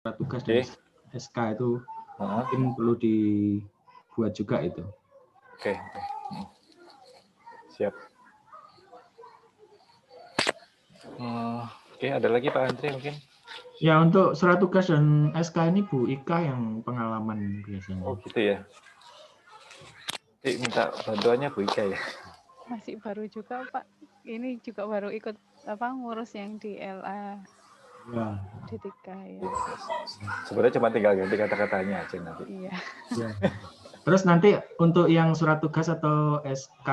surat tugas dan SK itu mungkin perlu dibuat juga itu. Oke. Siap. Oke, ada lagi Pak Andri mungkin? Ya, untuk surat tugas dan SK ini Bu Ika yang pengalaman biasanya. Oh gitu ya. Minta bantuannya Bu Ika ya. Masih baru juga Pak. Ini juga baru ikut ngurus yang di LA. Ya. D3 ya. Sebenarnya cuma tinggal ganti kata-katanya aja nanti. Iya. Ya. Terus nanti untuk yang surat tugas atau SK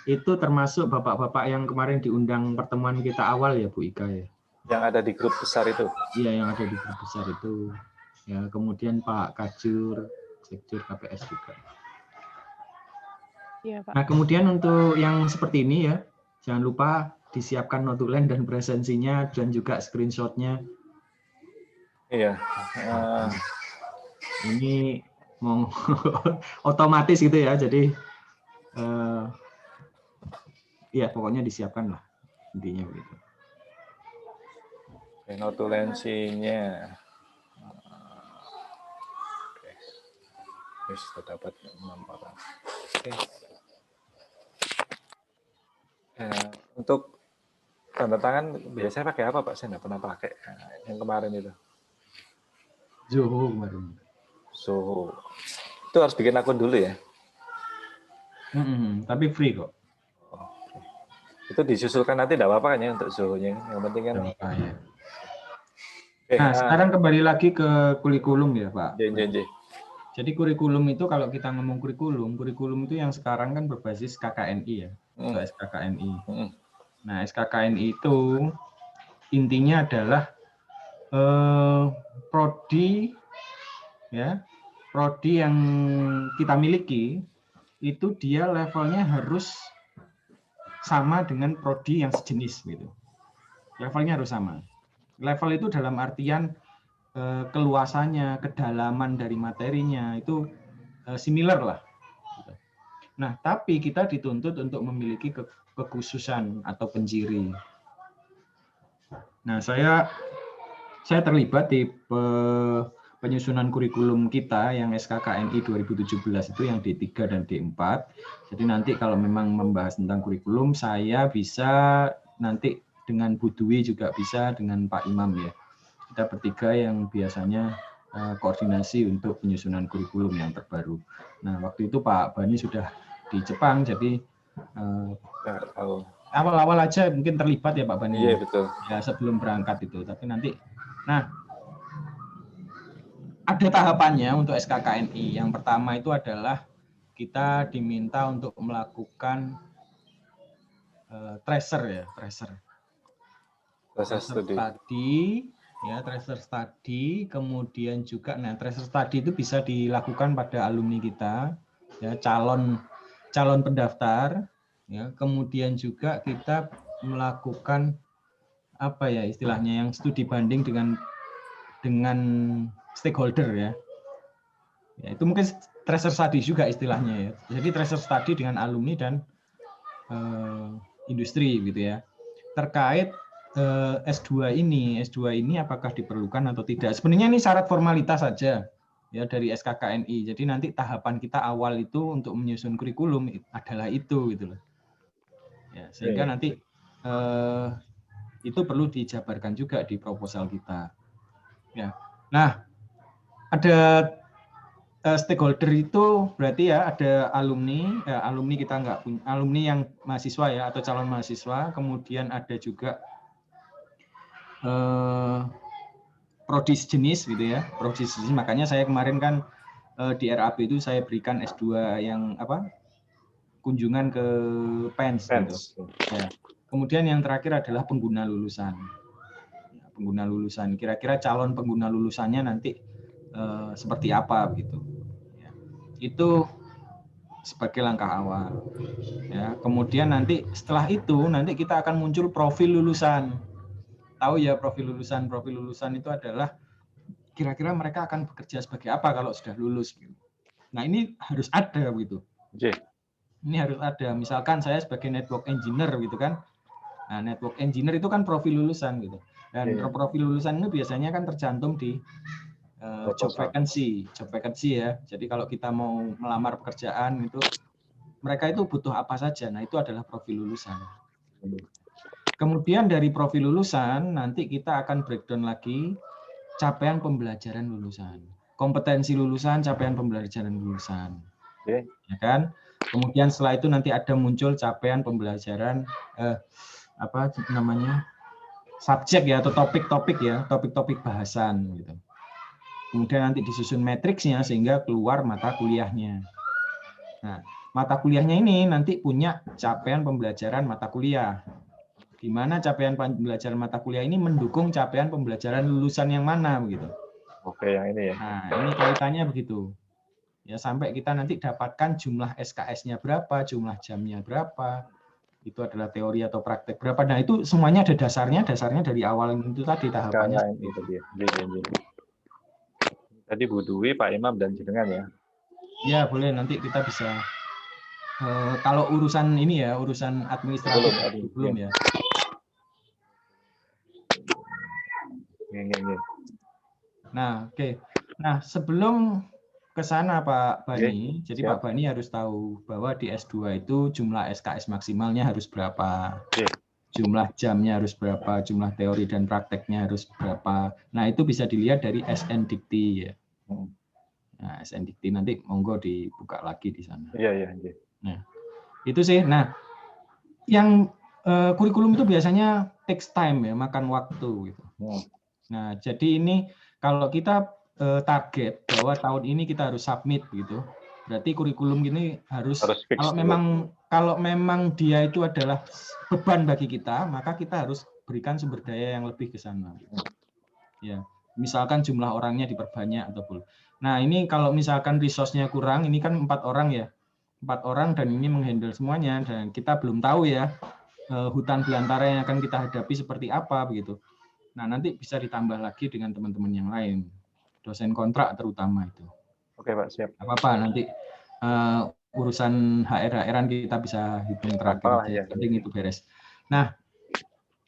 itu termasuk bapak-bapak yang kemarin diundang pertemuan kita awal ya Bu Ika ya? Yang ada di grup besar itu? Iya, yang ada di grup besar itu. Ya, kemudian Pak Kajur, Sekjur KPS juga. Iya Pak. Nah, kemudian untuk yang seperti ini ya, jangan lupa disiapkan notulen dan presensinya dan juga screenshotnya. Iya. Ini mau otomatis gitu ya, jadi ya pokoknya disiapkan lah intinya begitu. Notulensinya. Oke. Yes, sudah dapat 6 orang. Oke. Untuk tanda tangan biasanya pakai apa Pak? Saya nggak pernah pakai yang kemarin itu. Zoho kemarin. Zoho. Itu harus bikin akun dulu ya? Tapi free kok. Oh, itu disusulkan nanti tidak apa-apa kan ya untuk Zoho-nya? Yang penting kan. Ya. Nah, sekarang kembali lagi ke kurikulum ya Pak. Jadi kurikulum itu kalau kita ngomong kurikulum itu yang sekarang kan berbasis KKNI ya, atau SKKNI. Nah, SKKNI itu intinya adalah prodi ya, prodi yang kita miliki itu dia levelnya harus sama dengan prodi yang sejenis gitu. Levelnya harus sama. Level itu dalam artian keluasannya, kedalaman dari materinya itu similar lah. Nah, tapi kita dituntut untuk memiliki kekhususan atau penjiri. Nah, saya terlibat di penyusunan kurikulum kita yang SKKNI 2017 itu yang D3 dan D4. Jadi nanti kalau memang membahas tentang kurikulum, saya bisa nanti dengan Bu Dwi juga bisa, dengan Pak Imam ya. Kita bertiga yang biasanya koordinasi untuk penyusunan kurikulum yang terbaru. Nah, waktu itu Pak Bani sudah di Jepang, jadi awal-awal aja mungkin terlibat ya Pak Bani. Iya, betul. Ya, sebelum berangkat itu. Tapi nanti, nah, ada tahapannya untuk SKKNI. Yang pertama itu adalah kita diminta untuk melakukan tracer study, ya, tracer study. Kemudian juga, nah, tracer study itu bisa dilakukan pada alumni kita, ya, calon pendaftar, ya. Kemudian juga kita melakukan apa ya istilahnya, yang studi banding dengan stakeholder ya. Ya, itu mungkin tracer study juga istilahnya ya. Jadi tracer study dengan alumni dan industri gitu ya. Terkait S2 ini apakah diperlukan atau tidak? Sebenarnya ini syarat formalitas saja ya dari SKKNI. Jadi nanti tahapan kita awal itu untuk menyusun kurikulum adalah itu gitu loh. Ya, sehingga nanti itu perlu dijabarkan juga di proposal kita. Ya. Nah, ada stakeholder itu berarti ya ada alumni kita nggak punya, alumni yang mahasiswa ya atau calon mahasiswa, kemudian ada juga prodi sejenis gitu ya, prodi sejenis. Makanya saya kemarin kan di RAB itu saya berikan S2 yang apa, kunjungan ke PENS gitu. Ya. Kemudian yang terakhir adalah pengguna lulusan. Pengguna lulusan, kira-kira calon pengguna lulusannya nanti seperti apa gitu. Ya. Itu sebagai langkah awal. Ya. Kemudian nanti setelah itu nanti kita akan muncul profil lulusan. Tahu ya profil lulusan. Profil lulusan itu adalah kira-kira mereka akan bekerja sebagai apa kalau sudah lulus. Gitu. Nah ini harus ada gitu. Ini harus ada. Misalkan saya sebagai network engineer gitu kan. Nah network engineer itu kan profil lulusan gitu. Dan profil lulusan itu biasanya kan tercantum di job vacancy ya. Jadi kalau kita mau melamar pekerjaan itu mereka itu butuh apa saja. Nah, itu adalah profil lulusan. Kemudian dari profil lulusan nanti kita akan breakdown lagi capaian pembelajaran lulusan, kompetensi lulusan, capaian pembelajaran lulusan. Ya kan? Kemudian setelah itu nanti ada muncul capaian pembelajaran subjek ya atau topik-topik ya, topik-topik bahasan gitu. Kemudian nanti disusun matriksnya sehingga keluar mata kuliahnya. Nah, mata kuliahnya ini nanti punya capaian pembelajaran mata kuliah. Di mana capaian pembelajaran mata kuliah ini mendukung capaian pembelajaran lulusan yang mana begitu. Oke, yang ini ya. Nah, ini kaitannya begitu. Ya, sampai kita nanti dapatkan jumlah SKS-nya berapa, jumlah jamnya berapa. Itu adalah teori atau praktek berapa. Nah, itu semuanya ada dasarnya dari awal itu tadi tahapannya. Itu dia. Tadi Bu Dwi, Pak Imam, dan jenengan ya. Ya, boleh nanti kita bisa kalau urusan ini ya, urusan administratif belum ya. Nah, oke. Nah, sebelum ke sana Pak Bani, jadi Pak Bani harus tahu bahwa di S2 itu jumlah SKS maksimalnya harus berapa. Jumlah jamnya harus berapa, jumlah teori dan prakteknya harus berapa. Nah, itu bisa dilihat dari SNDikti ya. Nah, SNDikti nanti monggo dibuka lagi di sana. Iya. Nah, itu sih. Nah, yang kurikulum itu biasanya takes time ya, makan waktu gitu. Nah, jadi ini kalau kita target bahwa tahun ini kita harus submit gitu, berarti kurikulum ini harus kalau memang dia itu adalah beban bagi kita, maka kita harus berikan sumber daya yang lebih ke sana. Ya, misalkan jumlah orangnya diperbanyak ataupun. Nah, ini kalau misalkan resource-nya kurang, ini kan 4 orang ya. 4 orang dan ini menghandle semuanya dan kita belum tahu ya hutan belantara yang akan kita hadapi seperti apa begitu. Nah, nanti bisa ditambah lagi dengan teman-teman yang lain. Dosen kontrak terutama itu. Oke, Pak, siap. Apa-apa nanti urusan HR-an kita bisa hitung terakhir aja. Penting itu beres. Nah,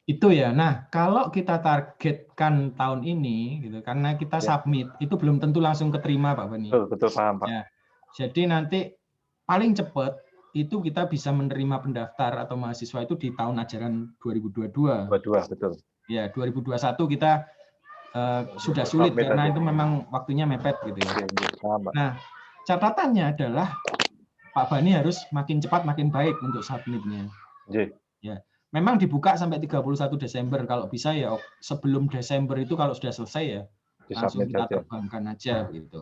itu ya. Nah, kalau kita targetkan tahun ini gitu karena kita submit itu belum tentu langsung keterima, Pak Bani. Betul, paham, Pak. Ya. Jadi nanti paling cepat itu kita bisa menerima pendaftar atau mahasiswa itu di tahun ajaran 2022. Betul. Ya, 2021 kita sudah sulit karena itu memang waktunya mepet gitu ya. Nah, catatannya adalah Pak Bani harus makin cepat makin baik untuk submitnya. Ya, memang dibuka sampai 31 Desember kalau bisa ya sebelum Desember itu kalau sudah selesai ya langsung kita terbangkan aja gitu.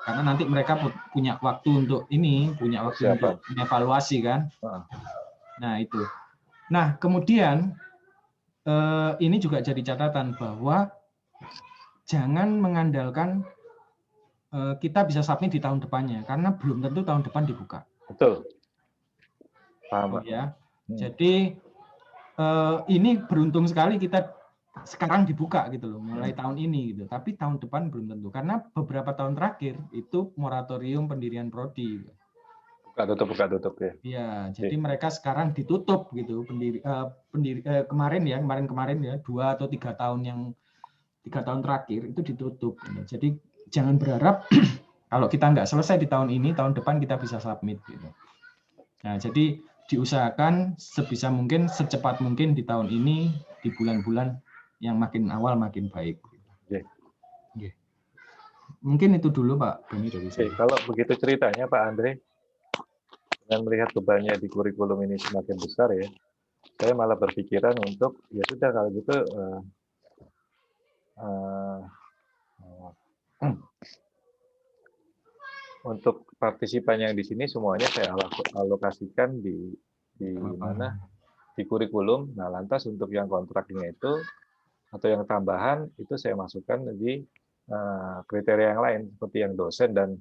Karena nanti mereka punya waktu untuk ini, punya waktu untuk mengevaluasi kan. Nah, itu. Nah, kemudian ini juga jadi catatan bahwa jangan mengandalkan kita bisa submit di tahun depannya karena belum tentu tahun depan dibuka. Betul. Paham, Pak. Ya. Jadi ini beruntung sekali kita sekarang dibuka gitu loh, mulai tahun ini gitu. Tapi tahun depan belum tentu karena beberapa tahun terakhir itu moratorium pendirian prodi. Buka tutup ya. Iya, jadi mereka sekarang ditutup gitu kemarin ya 2 atau 3 tahun terakhir itu ditutup. Jadi jangan berharap kalau kita nggak selesai di tahun ini, tahun depan kita bisa submit gitu. Nah, jadi diusahakan sebisa mungkin, secepat mungkin di tahun ini, di bulan-bulan yang makin awal makin baik. Mungkin itu dulu Pak Bani dari saya. Kalau begitu ceritanya Pak Andre, dengan melihat bebannya di kurikulum ini semakin besar ya, saya malah berpikiran untuk ya sudah kalau gitu untuk partisipan yang di sini semuanya saya alokasikan di mana di kurikulum. Nah, lantas untuk yang kontraknya itu atau yang tambahan itu saya masukkan di kriteria yang lain seperti yang dosen dan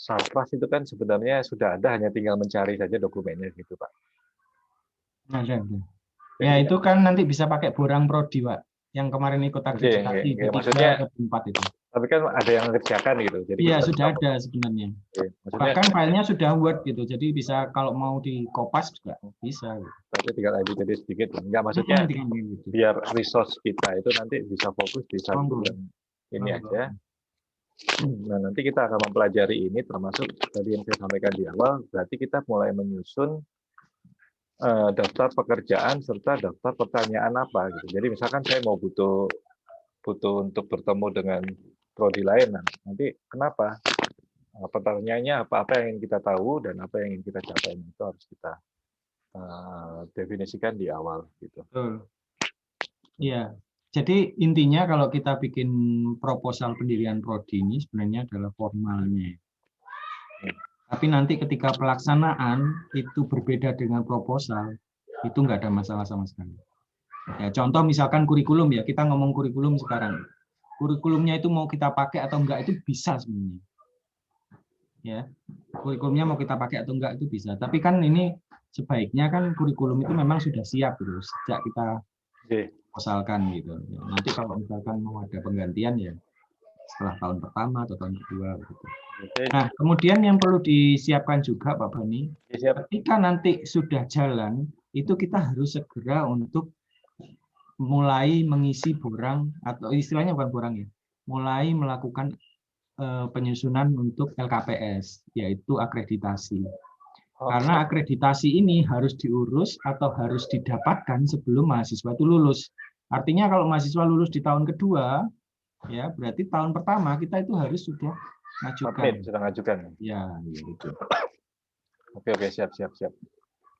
Sarpras itu kan sebenarnya sudah ada, hanya tinggal mencari saja dokumennya gitu Pak. Ya itu kan nanti bisa pakai borang prodi Pak, yang kemarin ikut akreditasi maksudnya 3 atau 4 itu. Tapi kan ada yang ngerjakan gitu. Jadi Iya, kita sudah ada sebenarnya. Oke, maksudnya Bahkan filenya sudah Word gitu, jadi bisa kalau mau dikopas juga bisa. Gitu. tapi tinggal edit jadi sedikit. Enggak, maksudnya Gitu. biar resource kita itu nanti bisa fokus di satu Monggo. yang ini aja. Nah, nanti kita akan mempelajari ini, termasuk tadi yang saya sampaikan di awal, berarti kita mulai menyusun daftar pekerjaan serta daftar pertanyaan apa gitu. Jadi misalkan saya mau butuh untuk bertemu dengan prodi lain, nah, nanti kenapa? Pertanyaannya apa yang ingin kita tahu dan apa yang ingin kita capai, itu harus kita definisikan di awal gitu. Iya. Jadi intinya kalau kita bikin proposal pendirian prodi ini sebenarnya adalah formalnya. Tapi nanti ketika pelaksanaan itu berbeda dengan proposal, itu nggak ada masalah sama sekali. Ya, contoh misalkan kurikulum ya, kita ngomong kurikulum sekarang. Kurikulumnya itu mau kita pakai atau enggak itu bisa sebenarnya. Ya, kurikulumnya mau kita pakai atau enggak itu bisa. Tapi kan ini sebaiknya kan kurikulum itu memang sudah siap gitu sejak kita proposalkan gitu. Ya, nanti kalau misalkan mau ada penggantian ya setelah tahun pertama atau tahun kedua gitu. Nah, kemudian yang perlu disiapkan juga Pak Bani, ketika nanti sudah jalan, itu kita harus segera untuk mulai mengisi borang, atau istilahnya bukan borang ya, mulai melakukan penyusunan untuk LKPS, yaitu akreditasi. Karena akreditasi ini harus diurus atau harus didapatkan sebelum mahasiswa itu lulus. Artinya kalau mahasiswa lulus di tahun kedua, ya berarti tahun pertama kita itu harus sudah ngajukan. Sudah ngajukan. Ya, gitu. Oke, siap.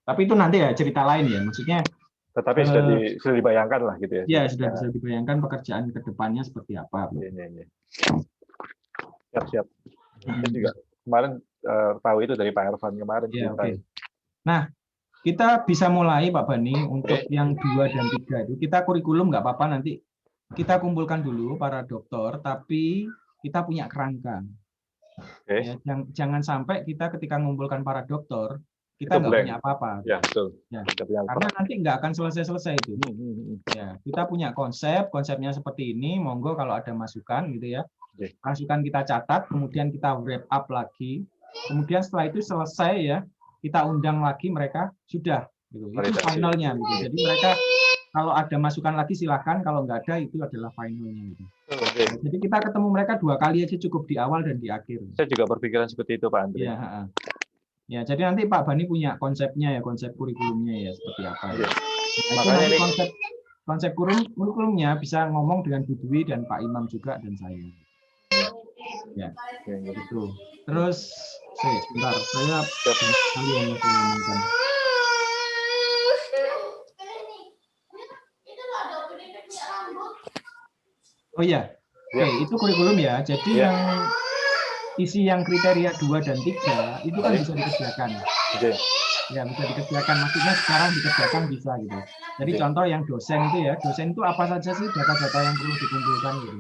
Tapi itu nanti ya cerita lain ya, maksudnya. Tetapi sudah dibayangkan lah gitu ya. Ya, sudah bisa dibayangkan pekerjaan ke depannya seperti apa. Iya. Siap. Saya juga kemarin tahu itu dari Pak Ervan kemarin. Ya, okay. Nah, kita bisa mulai Pak Bani untuk yang 2 dan 3 itu. Kita kurikulum nggak apa-apa nanti kita kumpulkan dulu para dokter, tapi kita punya kerangka. Ya, jangan sampai kita ketika mengumpulkan para dokter, kita nggak punya apa-apa. Ya, betul. Ya, karena nanti nggak akan selesai-selesai itu. Ya, kita punya konsepnya seperti ini, monggo kalau ada masukan gitu ya. Masukan kita catat, kemudian kita wrap up lagi. Kemudian setelah itu selesai ya, kita undang lagi mereka, sudah. Gitu. Itu finalnya. Gitu. Jadi mereka kalau ada masukan lagi silakan, kalau nggak ada itu adalah finalnya. Gitu. Jadi kita ketemu mereka 2 kali aja cukup, di awal dan di akhir. Saya juga berpikiran seperti itu Pak Andri. Ya, jadi nanti Pak Bani punya konsepnya ya, konsep kurikulumnya ya seperti apa ya. Nah, makanya nanti konsep kurikulumnya bisa ngomong dengan Bu Dwi dan Pak Imam juga dan saya. Ya, gitu. Terus, sebentar, saya kali yang mau ngomongkan. Oh iya, oke, itu kurikulum ya. Jadi yang isi yang kriteria 2 dan 3 itu kan bisa dikerjakan. Ya, bisa dikerjakan. Maksudnya sekarang dikerjakan bisa gitu. Jadi contoh yang dosen itu ya, dosen itu apa saja sih data-data yang perlu dikumpulkan gitu.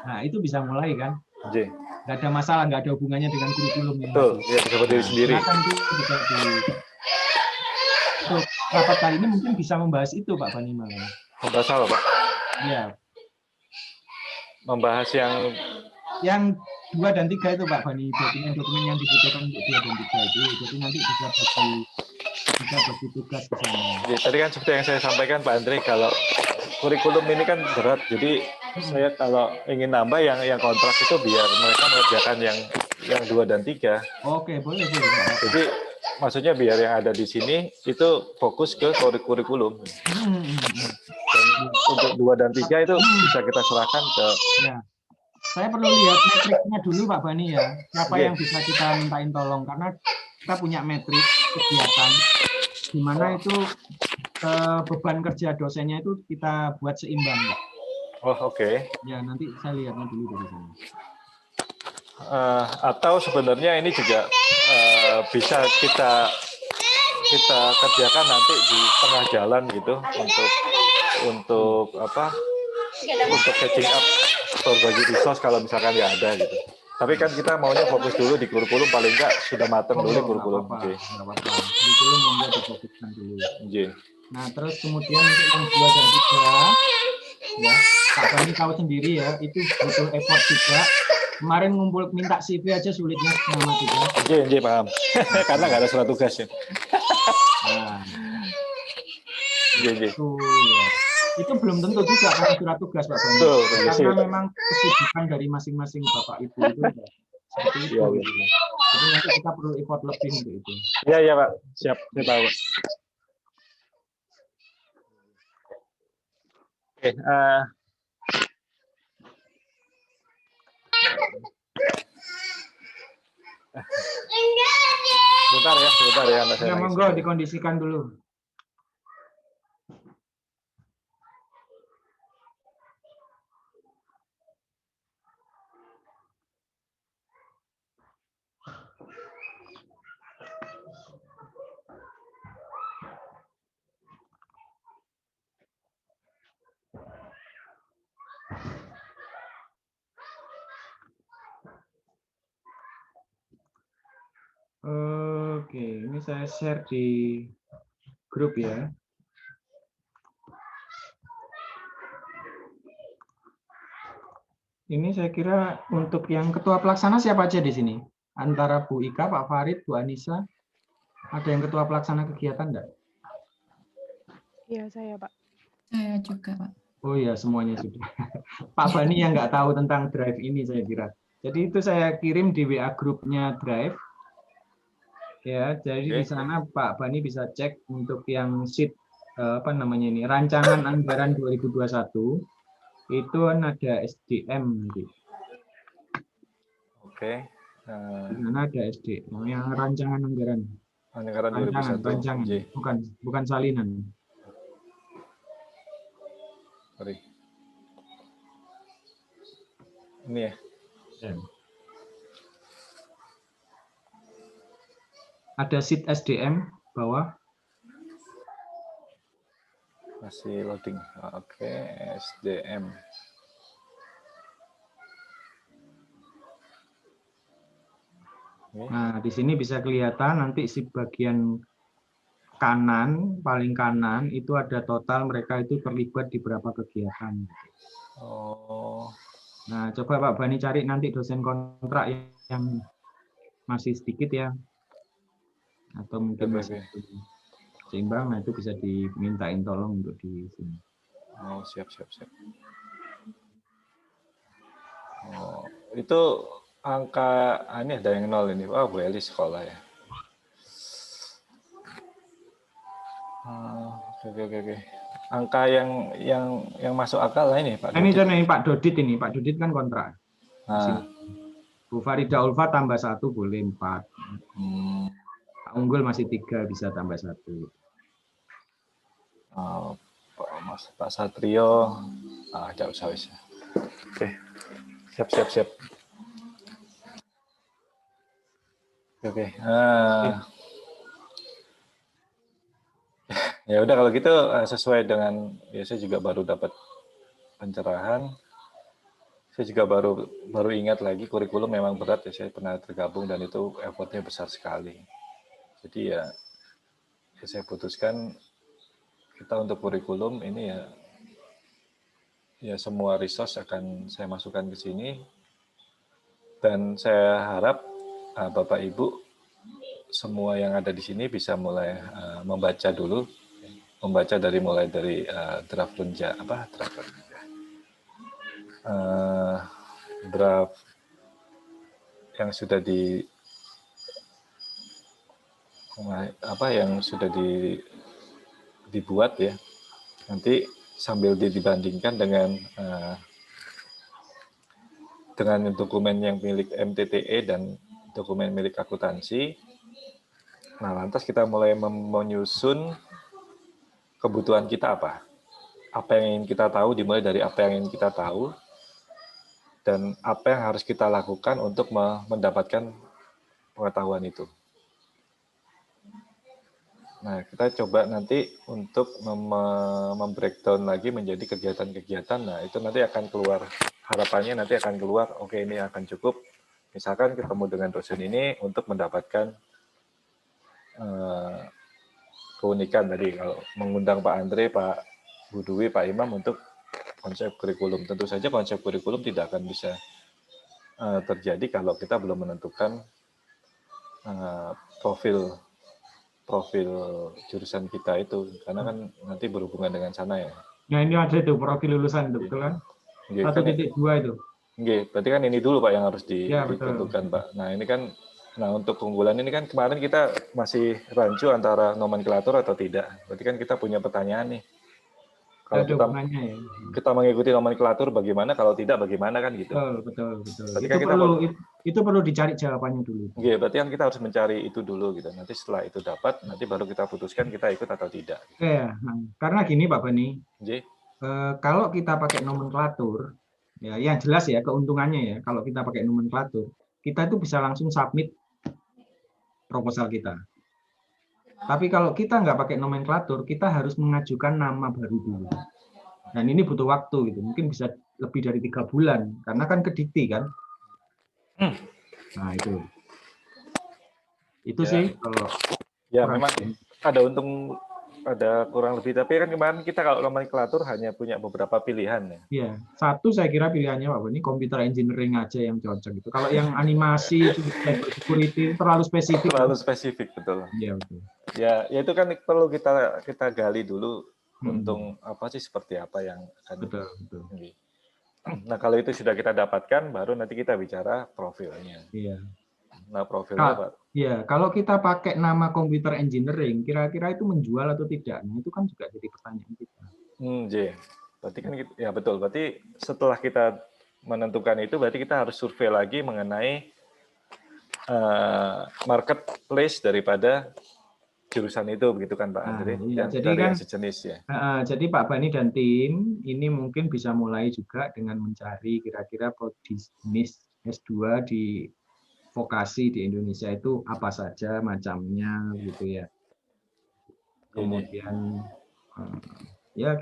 Nah, itu bisa mulai kan. Nggak ada masalah, nggak ada hubungannya dengan kurikulum. Betul, ya bisa berdiri sendiri. Nah, itu bisa untuk rapat kali ini mungkin bisa membahas itu Pak Bani malam. Membahas apa Pak? Ya. Membahas yang 2 dan 3 itu Pak Bani, dokumen yang dibutuhkan untuk 2 dan 3 itu, jadi nanti bisa bagi tugas ke sana. Jadi, tadi kan seperti yang saya sampaikan Pak Andri, kalau kurikulum ini kan berat, jadi saya kalau ingin nambah yang kontrak itu biar mereka mengerjakan yang 2 dan 3. Oke, boleh. Jadi maksudnya biar yang ada di sini itu fokus ke kurikulum. Dan untuk 2 dan 3 itu bisa kita serahkan ke. Ya. Saya perlu lihat metriknya dulu Pak Bani ya. Siapa yang bisa kita mintain tolong, karena kita punya metrik kegiatan di mana itu beban kerja dosennya itu kita buat seimbang, Pak. Oh, oke. Ya, nanti saya lihatnya dulu dari sana. Atau sebenarnya ini juga bisa kita kerjakan nanti di tengah jalan gitu untuk catching up berbagi resource kalau misalkan ya ada gitu. Tapi kan kita maunya fokus dulu di kurikulum, paling enggak sudah matang dulu kurikulum. Kurikulum monggo difokuskan dulu. Nah, terus kemudian untuk yang 2 dan 3 ya. Pak Bani tahu sendiri ya, itu butuh effort juga. Kemarin ngumpul minta CV aja sulitnya setengah mati kan. Iya, paham. Karena nggak ada surat tugas ya. Nah, Iya. itu belum tentu juga karena surat tugas Pak Bani. Betul, Karena memang kesibukan dari masing-masing Bapak Ibu itu seperti itu. Iya. Gitu. Jadi nanti kita perlu effort lebih untuk itu. Iya Pak, siap, saya tahu. Oke, sebentar ya. Ya, monggo dikondisikan dulu. Oke, ini saya share di grup ya. Ini saya kira untuk yang ketua pelaksana siapa aja di sini? Antara Bu Ika, Pak Farid, Bu Anissa, ada yang ketua pelaksana kegiatan enggak? Iya, saya, Pak. Saya juga, Pak. Oh ya, semuanya sudah. Pak Bani yang nggak tahu tentang Drive ini saya kira. Jadi itu saya kirim di WA grupnya Drive. Ya, jadi di sana Pak Bani bisa cek untuk yang sheet apa namanya ini rancangan anggaran 2021 itu kan ada SDM nanti. Oke. Di sana ada SDM yang rancangan anggaran. Anggaran 2021. Rancangan, bukan salinan. Sorry. Ini ya. Ada sheet SDM bawah. Masih loading. Oke, SDM. Nah, di sini bisa kelihatan nanti si bagian kanan, paling kanan itu ada total mereka itu terlibat di berapa kegiatan. Oh. Nah, coba Pak Bani cari nanti dosen kontrak yang masih sedikit ya. Atau mungkin masih seimbang, nah itu bisa dimintain tolong untuk di sini. Oh, siap. Oh, itu angka ini ada yang 0 ini. Oh, Bu Eli sekolah ya. Oke. Angka yang masuk akal lah ini, Pak. Ini Pak Dodit ini. Pak Dodit kan kontrak. Bu Farida Ulfa tambah 1 boleh 4. Pak Unggul masih 3 bisa tambah 1. Pak Satrio, jauh usah. Oke, siap. Oke. Ya udah kalau gitu sesuai dengan ya saya juga baru dapat pencerahan. Saya juga baru ingat lagi kurikulum memang berat ya, saya pernah tergabung dan itu effortnya besar sekali. Jadi ya saya putuskan kita untuk kurikulum ini ya semua resource akan saya masukkan ke sini dan saya harap Bapak Ibu semua yang ada di sini bisa mulai membaca dulu, mulai dari draft yang sudah dibuat ya. Nanti sambil dibandingkan dengan dokumen yang milik MTTE dan dokumen milik akuntansi. Nah, lantas kita mulai menyusun kebutuhan kita apa yang ingin kita tahu, dimulai dari apa yang ingin kita tahu dan apa yang harus kita lakukan untuk mendapatkan pengetahuan itu. Nah, kita coba nanti untuk membreakdown lagi menjadi kegiatan-kegiatan. Nah, itu nanti akan keluar, harapannya nanti akan keluar, oke ini akan cukup. Misalkan ketemu dengan dosen ini untuk mendapatkan keunikan tadi, kalau mengundang Pak Andre, Pak Bu Dwi, Pak Imam untuk konsep kurikulum. Tentu saja konsep kurikulum tidak akan bisa terjadi kalau kita belum menentukan profil jurusan kita itu, karena kan nanti berhubungan dengan sana ya. Nah ini ada itu profil lulusan itu, betul kan? Nggih, kan 1.2 itu. nggih, berarti kan ini dulu Pak yang harus Ya, betul. ditentukan Pak. Nah ini kan, untuk keunggulan ini kan kemarin kita masih rancu antara nomenklatur atau tidak. Berarti kan kita punya pertanyaan nih. Kalau Ada hubungannya ya. kita mengikuti nomenklatur bagaimana, kalau tidak bagaimana kan gitu. Betul. Berarti kan kita Itu perlu dicari jawabannya dulu. Iya, berarti kan kita harus mencari itu dulu gitu. Nanti setelah itu dapat, nanti baru kita putuskan kita ikut atau tidak. Ya, karena gini Pak Bani, Nggih. Kalau kita pakai nomenklatur, ya yang jelas ya keuntungannya ya, kalau kita pakai nomenklatur, kita itu bisa langsung submit proposal kita. Tapi kalau kita nggak pakai nomenklatur, kita harus mengajukan nama baru dulu. Dan ini butuh waktu gitu, mungkin bisa lebih dari 3 bulan, karena kan kedikti kan. Nah itu Ya. sih kalau ya memang ada kurang lebih, tapi kan kemarin kita kalau nomenklatur hanya punya beberapa pilihan ya. Iya, satu saya kira pilihannya Pak Bani computer engineering aja yang cocok gitu. Kalau yang animasi, cyber security terlalu spesifik. Terlalu spesifik, betul. Iya betul. Ya itu kan perlu kita gali dulu untung apa sih, seperti apa yang akan. Betul. Nah kalau itu sudah kita dapatkan, baru nanti kita bicara profilnya. Iya. Nah profilnya Pak. Iya, kalau kita pakai nama computer engineering, kira-kira itu menjual atau tidak? Nah, itu kan juga jadi pertanyaan kita. Berarti kan ya betul. Berarti setelah kita menentukan itu, berarti kita harus survei lagi mengenai marketplace daripada jurusan itu, begitu kan Pak Andri? Iya, jadi kan yang sejenis ya. Jadi Pak Bani dan tim ini mungkin bisa mulai juga dengan mencari kira-kira bisnis S2 di vokasi di Indonesia itu apa saja macamnya gitu ya. Kemudian ya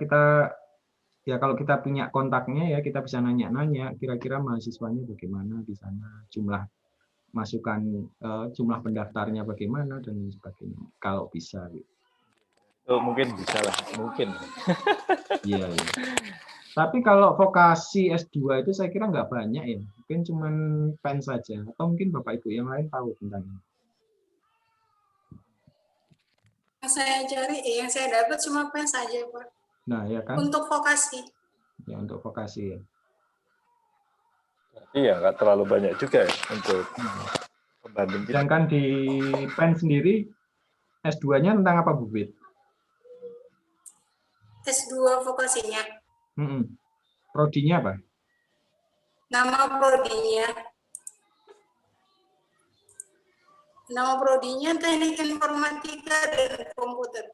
kalau kita punya kontaknya ya kita bisa nanya-nanya kira-kira mahasiswanya bagaimana di sana, jumlah pendaftarnya bagaimana dan lain sebagainya kalau bisa gitu. Mungkin bisa lah, mungkin. Iya. Tapi kalau vokasi S2 itu saya kira nggak banyak ya, mungkin cuma PEN saja, atau mungkin Bapak Ibu yang lain tahu tentang ini. Yang saya dapat cuma PEN saja Pak. Nah ya kan. Untuk vokasi. Ya untuk vokasi ya. Iya nggak terlalu banyak juga ya untuk pembanding. Sedangkan di PEN sendiri S2-nya tentang apa Bu Bit? S2 vokasinya. Prodinya apa? Nama prodinya Teknik Informatika dan Komputer.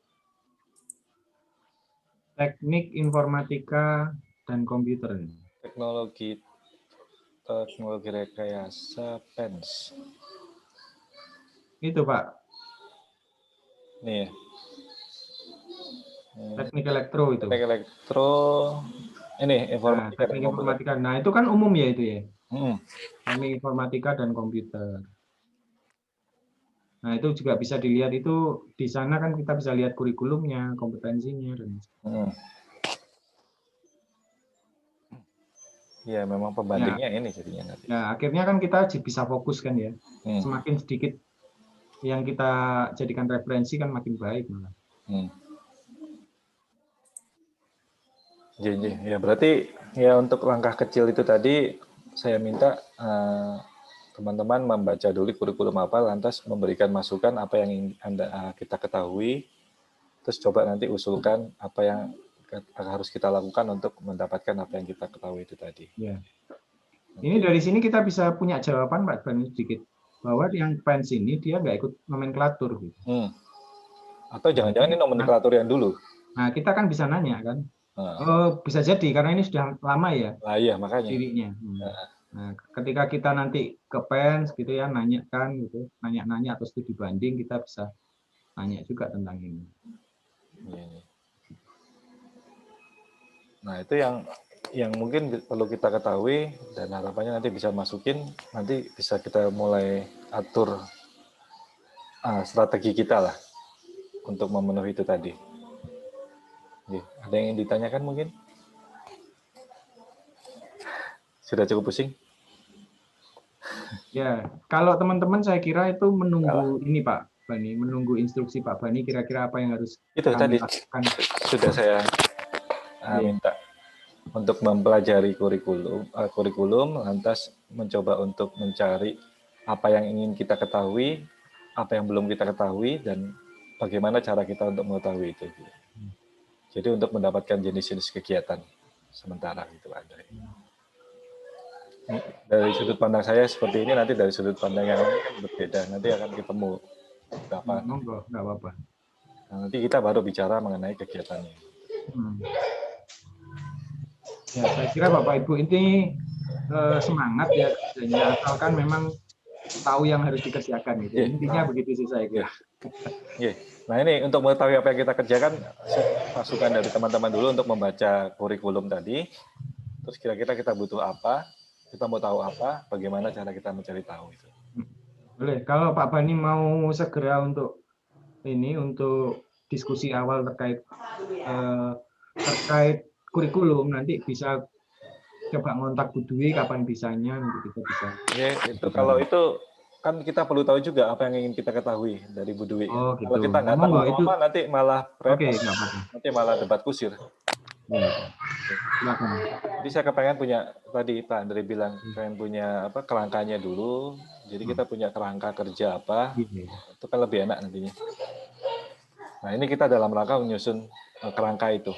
Teknik Informatika dan Komputer. Teknologi rekayasa PENS. Itu Pak. Nih. Teknik elektro itu. Teknik elektro. Ini informatika. Teknik informatika. Nah itu kan umum ya itu ya. Teknik informatika dan komputer. Nah itu juga bisa dilihat itu di sana kan kita bisa lihat kurikulumnya, kompetensinya dan. Ya memang pembandingnya ini jadinya nanti. Nah akhirnya kan kita bisa fokus kan ya. Semakin sedikit yang kita jadikan referensi kan makin baik malah. Ya berarti ya untuk langkah kecil itu tadi saya minta teman-teman membaca dulu kurikulum apa, lantas memberikan masukan apa yang kita ketahui, terus coba nanti usulkan apa yang harus kita lakukan untuk mendapatkan apa yang kita ketahui itu tadi. Ya. Ini dari sini kita bisa punya jawaban Pak Bani sedikit bahwa yang PENS ini dia nggak ikut nomenklatur. Gitu. Atau jangan-jangan ini nomenklatur yang dulu? Nah kita kan bisa nanya kan. Oh, bisa jadi karena ini sudah lama ya. Nah, iya makanya. Dirinya. Nah, ketika kita nanti ke PENS gitu ya, nanya-nanya atau studi banding kita bisa nanya juga tentang ini. Nah, itu yang mungkin perlu kita ketahui dan harapannya nanti bisa masukin, nanti bisa kita mulai atur strategi kita lah untuk memenuhi itu tadi. Ada yang ingin ditanyakan mungkin? Sudah cukup pusing? Ya, kalau teman-teman saya kira itu menunggu ini Pak Bani, menunggu instruksi Pak Bani kira-kira apa yang harus Itu kami tadi lakukan. sudah saya Iya. minta untuk mempelajari kurikulum, lantas mencoba untuk mencari apa yang ingin kita ketahui, apa yang belum kita ketahui, dan bagaimana cara kita untuk mengetahui itu. Jadi untuk mendapatkan jenis-jenis kegiatan sementara gitu Pak Andre. Dari sudut pandang saya seperti ini, nanti dari sudut pandang yang lain kan berbeda. Nanti akan ketemu berapa. Monggo, nggak apa-apa. Nah, nanti kita baru bicara mengenai kegiatannya. Ya, saya kira Bapak Ibu ini semangat ya kerjanya, asalkan memang tahu yang harus dikerjakan gitu. Intinya begitu sih saya kira. Nah ini untuk mengetahui apa yang kita kerjakan, masukan dari teman-teman dulu untuk membaca kurikulum tadi. Terus kira-kira kita butuh apa, kita mau tahu apa, bagaimana cara kita mencari tahu itu. Boleh, kalau Pak Bani mau segera untuk ini, untuk diskusi awal terkait kurikulum, nanti bisa coba ngontak Bu Dwi kapan bisanya, nanti kita bisa. Itu kalau itu kan kita perlu tahu juga apa yang ingin kita ketahui dari Bu Dwi. Oh, gitu. Kalau kita nggak tahu apa-apa, nanti malah repot, nanti malah debat kusir. Silakan. Jadi saya kepengen punya, tadi Pak Andre bilang, pengen punya apa kerangkanya dulu. Jadi kita punya kerangka kerja apa, itu kan lebih enak nantinya. Nah ini kita dalam rangka menyusun kerangka itu.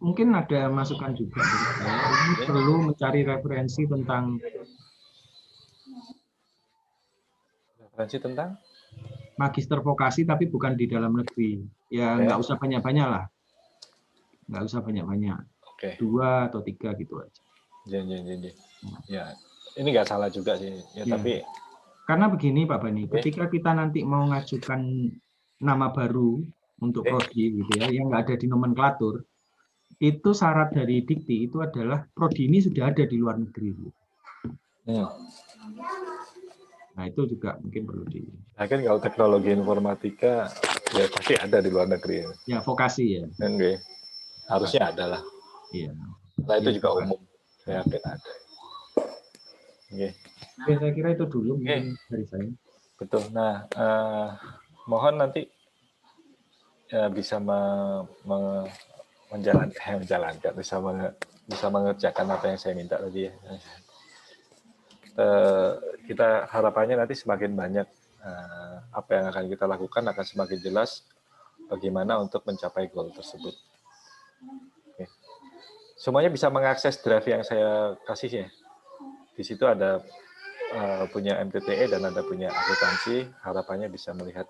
Mungkin ada masukan juga dari saya. Ini perlu mencari referensi tentang magister vokasi, tapi bukan di dalam negeri. Ya nggak usah banyak-banyak lah. Nggak usah banyak-banyak. 2 atau 3 gitu aja. Ya, ini nggak salah juga sih. Ya, tapi karena begini Pak Bani, ketika kita nanti mau ngajukan nama baru untuk prodi gitu ya, yang nggak ada di nomenklatur, itu syarat dari dikti itu adalah prodi ini sudah ada di luar negeri. Nah itu juga mungkin perlu di. Nah, kan kalau teknologi informatika ya pasti ada di luar negeri. Ya vokasi ya. Harusnya ada lah. Iya. Nah itu juga umum. Saya yakin ada. Saya kira itu dulu mungkin dari saya. Betul. Nah, mohon nanti bisa menjalankan, bisa mengerjakan apa yang saya minta tadi ya. Kita harapannya nanti semakin banyak apa yang akan kita lakukan akan semakin jelas bagaimana untuk mencapai goal tersebut. Semuanya bisa mengakses drive yang saya kasih ya. Di situ ada punya MTTE dan ada punya akuntansi. Harapannya bisa melihat.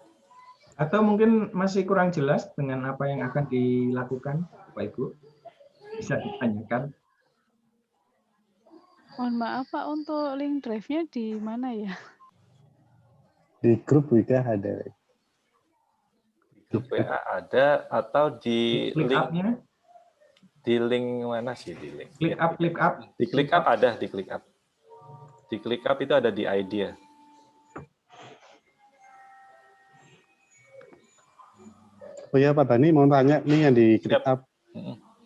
Atau mungkin masih kurang jelas dengan apa yang akan dilakukan, Bapak Ibu, bisa ditanyakan. Mohon maaf Pak, untuk link drive-nya di mana ya? Di grup WA ada. Di grup WA ada, atau di link up-nya? Di link mana sih? Di link. Klik up. Di klik up ada, di klik up. Di klik up itu ada di idea. Oh ya Pak Bani, mau tanya nih yang di klik up.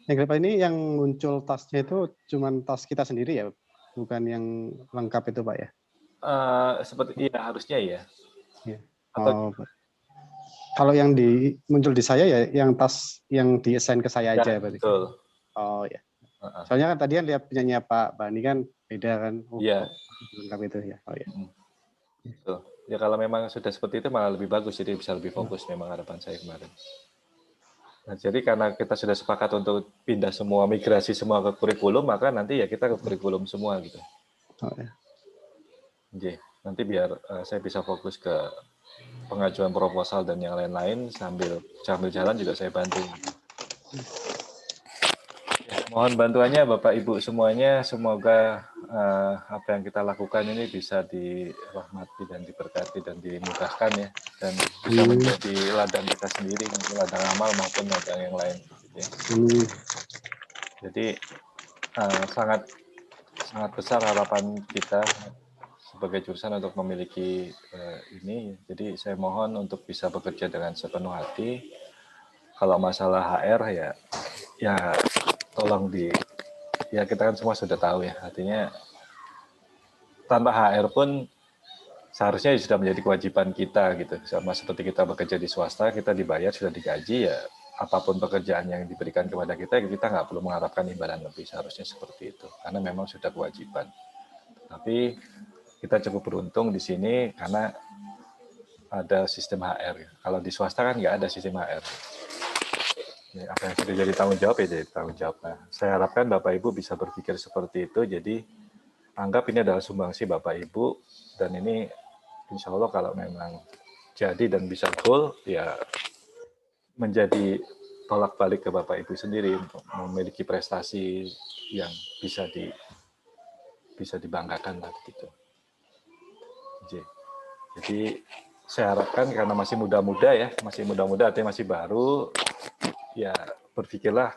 Yang klik up ini yang muncul tasnya itu cuma tas kita sendiri ya? Bukan yang lengkap itu Pak ya? Seperti iya, harusnya ya. Atau, kalau yang muncul di saya ya yang tas yang di-assign ke saya aja berarti. Betul. Oh ya. Soalnya kan tadi kan lihat punyanya Pak Bani kan beda kan. Iya. Lengkap itu ya. Oh ya. Betul. Ya kalau memang sudah seperti itu malah lebih bagus, jadi bisa lebih fokus memang harapan saya kemarin. Nah, jadi karena kita sudah sepakat untuk pindah semua, migrasi semua ke kurikulum, maka nanti ya kita ke kurikulum semua gitu. Oh ya. Oke, nanti biar saya bisa fokus ke pengajuan proposal dan yang lain-lain, sambil jalan juga saya bantu. Mohon bantuannya Bapak Ibu semuanya, semoga apa yang kita lakukan ini bisa dirahmati dan diberkati dan dimudahkan ya, dan bisa menjadi ladang kita sendiri, ladang amal maupun ladang yang lain. Jadi sangat besar harapan kita sebagai jurusan untuk memiliki ini. Jadi saya mohon untuk bisa bekerja dengan sepenuh hati. Kalau masalah HR ya tolong ya kita kan semua sudah tahu ya, artinya tanpa HR pun seharusnya sudah menjadi kewajiban kita gitu. Sama seperti kita bekerja di swasta, kita dibayar, sudah digaji, ya apapun pekerjaan yang diberikan kepada kita nggak perlu mengharapkan imbalan lebih, seharusnya seperti itu. Karena memang sudah kewajiban. Tapi kita cukup beruntung di sini karena ada sistem HR. Kalau di swasta kan nggak ada sistem HR. Ya, apa yang sudah jadi tanggung jawab ya jadi tanggung jawab. Nah, saya harapkan Bapak Ibu bisa berpikir seperti itu. Jadi anggap ini adalah sumbangsi Bapak Ibu, dan ini insya Allah kalau memang jadi dan bisa goal, ya menjadi tolak balik ke Bapak Ibu sendiri untuk memiliki prestasi yang bisa dibanggakan lah gitu. Jadi saya harapkan karena masih muda-muda ya, artinya masih baru, ya berpikirlah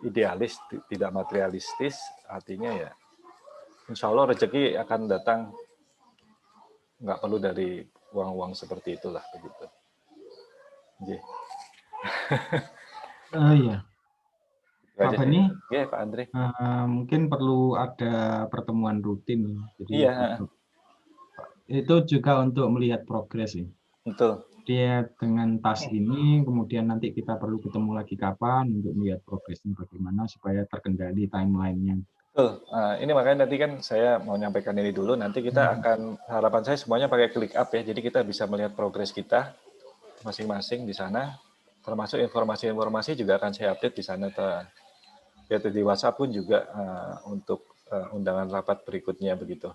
idealis, tidak materialistis, artinya ya insya Allah rezeki akan datang, nggak perlu dari uang-uang seperti itulah begitu. Iya. Pak Bani, ya Pak Andre. Mungkin perlu ada pertemuan rutin. Jadi Iya. itu juga untuk melihat progres ya. Betul. Dia dengan tas ini, kemudian nanti kita perlu ketemu lagi kapan untuk melihat progresnya bagaimana supaya terkendali timeline-nya. Betul. Ini makanya nanti kan saya mau nyampaikan ini dulu. Nanti kita akan, harapan saya semuanya pakai click up ya. Jadi kita bisa melihat progres kita masing-masing di sana. Termasuk informasi-informasi juga akan saya update di sana. Ya di WhatsApp pun juga untuk undangan rapat berikutnya begitu.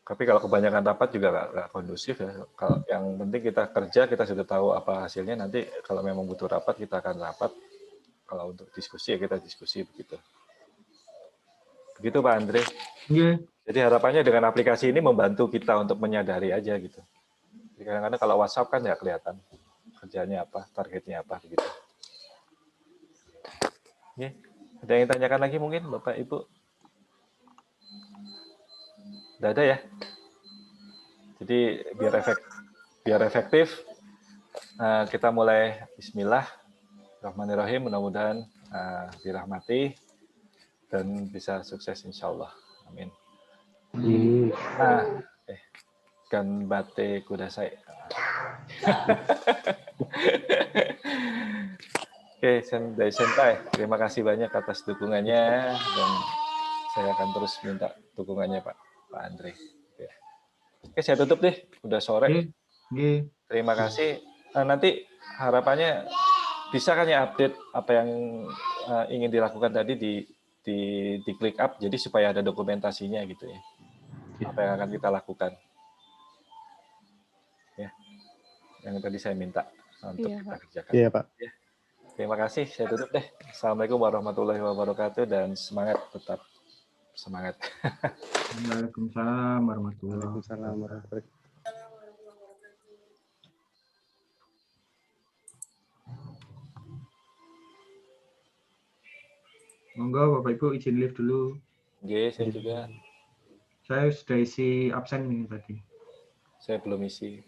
Tapi kalau kebanyakan rapat juga nggak kondusif ya. Kalau yang penting kita kerja, kita sudah tahu apa hasilnya. Nanti kalau memang butuh rapat, kita akan rapat. Kalau untuk diskusi ya kita diskusi begitu. Begitu Pak Andre. Yeah. Jadi harapannya dengan aplikasi ini membantu kita untuk menyadari aja gitu. Jadi kadang-kadang kalau WhatsApp kan nggak kelihatan kerjanya apa, targetnya apa begitu. Oke. Ada yang tanyakan lagi mungkin Bapak Ibu? Udah ada ya. Jadi biar efektif, kita mulai Bismillahirrahmanirrahim. Mudah-mudahan dirahmati dan bisa sukses insya Allah. Amin. Kan bate kudasai. Oke, Sentai, terima kasih banyak atas dukungannya, dan saya akan terus minta dukungannya Pak Andre. Oke, saya tutup deh, udah sore. Terima kasih. Nanti harapannya bisa kan ya update apa yang ingin dilakukan tadi di click up, jadi supaya ada dokumentasinya gitu ya. Apa yang akan kita lakukan. Ya, yang tadi saya minta untuk kita kerjakan. Iya Pak. Ya. Terima kasih, saya tutup deh. Assalamualaikum warahmatullahi wabarakatuh, dan semangat, tetap semangat. Waalaikumsalam warahmatullahi wabarakatuh. Monggo Bapak Ibu izin live dulu. Oke, saya juga. Saya sudah isi absen ini tadi. Saya belum isi.